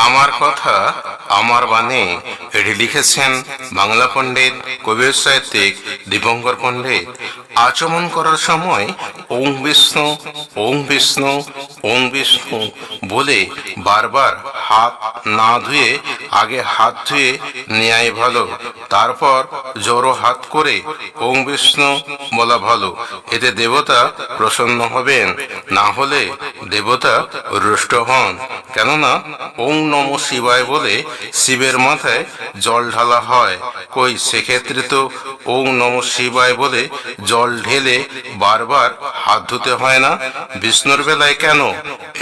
আমার কথা আমার বাণী। এটি লিখেছেন বাংলা পণ্ডিত কবি সাহিত্যিক দীপঙ্কর পণ্ডিত। আচমন করার সময় ওং বিষ্ণু, ওং বিষ্ণু, ওং বিষ্ণু বলে বারবার হাত না ধুয়ে আগে হাত ধুয়ে নেওয়াই ভালো, তারপর জোড়ো হাত করে ওং বিষ্ণু বলা ভালো। এতে দেবতা প্রসন্ন হবেন, না হলে দেবতা রুষ্ট হন। কেননা ওং নম শিবায় বলে শিবের মাথায় জল ঢালা হয়। কই সেক্ষেত্রে তো ওং নম শিবায় বলে জল ঢেলে বারবার হাত ধুতে হয় না। বিষ্ণুর বেলায় কেন?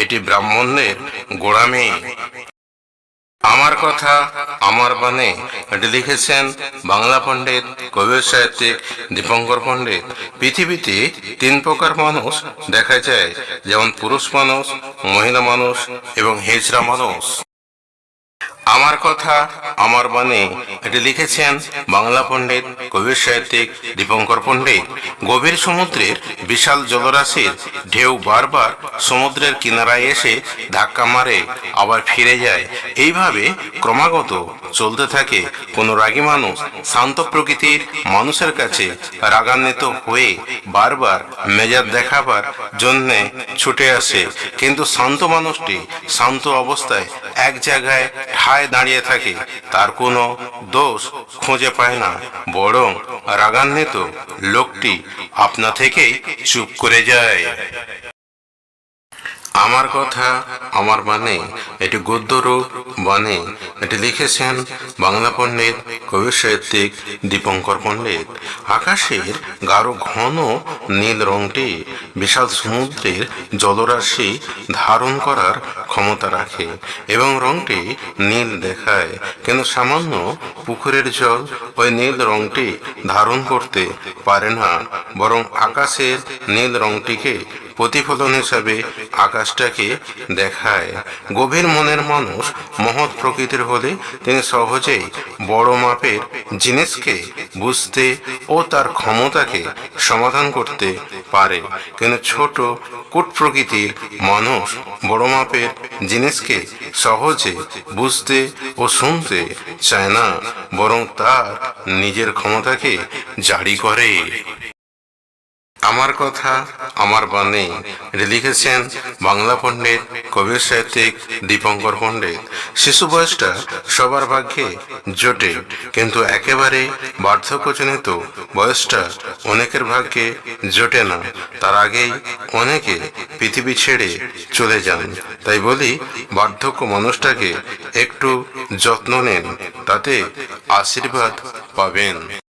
এটি ব্রাহ্মণদের গোঁড়ামি। আমার কথা আমার বাণী। এটি লিখেছেন বাংলা পণ্ডিত কবি সাহিত্যিক দীপঙ্কর পণ্ডিত। পৃথিবীতে তিন প্রকার মানুষ দেখা যায়, যেমন পুরুষ মানুষ, মহিলা মানুষ এবং হিজড়া মানুষ। আমার কথা আমার বাণী। এটি লিখেছেন বাংলা পণ্ডিত কবি সাহিত্যিক দীপঙ্কর পণ্ডিত। গভীর সমুদ্রের বিশাল জলরাশির ঢেউ বারবার সমুদ্রের কিনারায় এসে ধাক্কা মারে, আবার ফিরে যায়। এইভাবে ক্রমাগত চলতে থাকে। কোনো রাগী মানুষ শান্ত প্রকৃতির মানুষের কাছে রাগান্বিত হয়ে বারবার মেজাজ দেখাবার জন্যে ছুটে আসে, কিন্তু শান্ত মানুষটি শান্ত অবস্থায় এক জায়গায় ঠায় দাঁড়িয়ে থাকে, তার কোনো দোষ খুঁজে পায় না। বরং রাগান্বিত লোকটি আপনা থেকেই চুপ করে যায়। আমার কথা আমার বাণী। এটি গদ্যরূপ বাণী। এটি লিখেছেন বাংলা পণ্ডিত কবি সাহিত্যিক দীপঙ্কর পণ্ডিত। আকাশের গাঢ় ঘন নীল রংটি বিশাল সমুদ্রের জলরাশি ধারণ করার ক্ষমতা রাখে এবং রংটি নীল দেখায়, কিন্তু সামান্য পুকুরের জল ওই নীল রংটি ধারণ করতে পারে না। বরং আকাশের নীল রংটিকে প্রতিফলন হিসাবে আকাশটাকে দেখায়। গভীর মনের মানুষ মহৎ প্রকৃতির হলে তিনি সহজেই বড় মাপের জিনিসকে বুঝতে ও তার ক্ষমতাকে সমাধান করতে পারে, কিন্তু ছোট কুট প্রকৃতির মানুষ বড় মাপের জিনিসকে সহজে বুঝতে ও শুনতে চায় না, বরং তার নিজের ক্ষমতাকে জারি করে। আমার কথা আমার বাণী। এটি লিখেছেন বাংলা পণ্ডিত কবি সাহিত্যিক দীপঙ্কর পণ্ডিত। শিশু বয়সটা সবার ভাগ্যে জোটে, কিন্তু একেবারে বার্ধক্যজনিত বয়সটা অনেকের ভাগ্যে জোটে না। তার আগেই অনেকে পৃথিবী ছেড়ে চলে যান। তাই বলি, বার্ধক্য মানুষটাকে একটু যত্ন নেন, তাতে আশীর্বাদ পাবেন।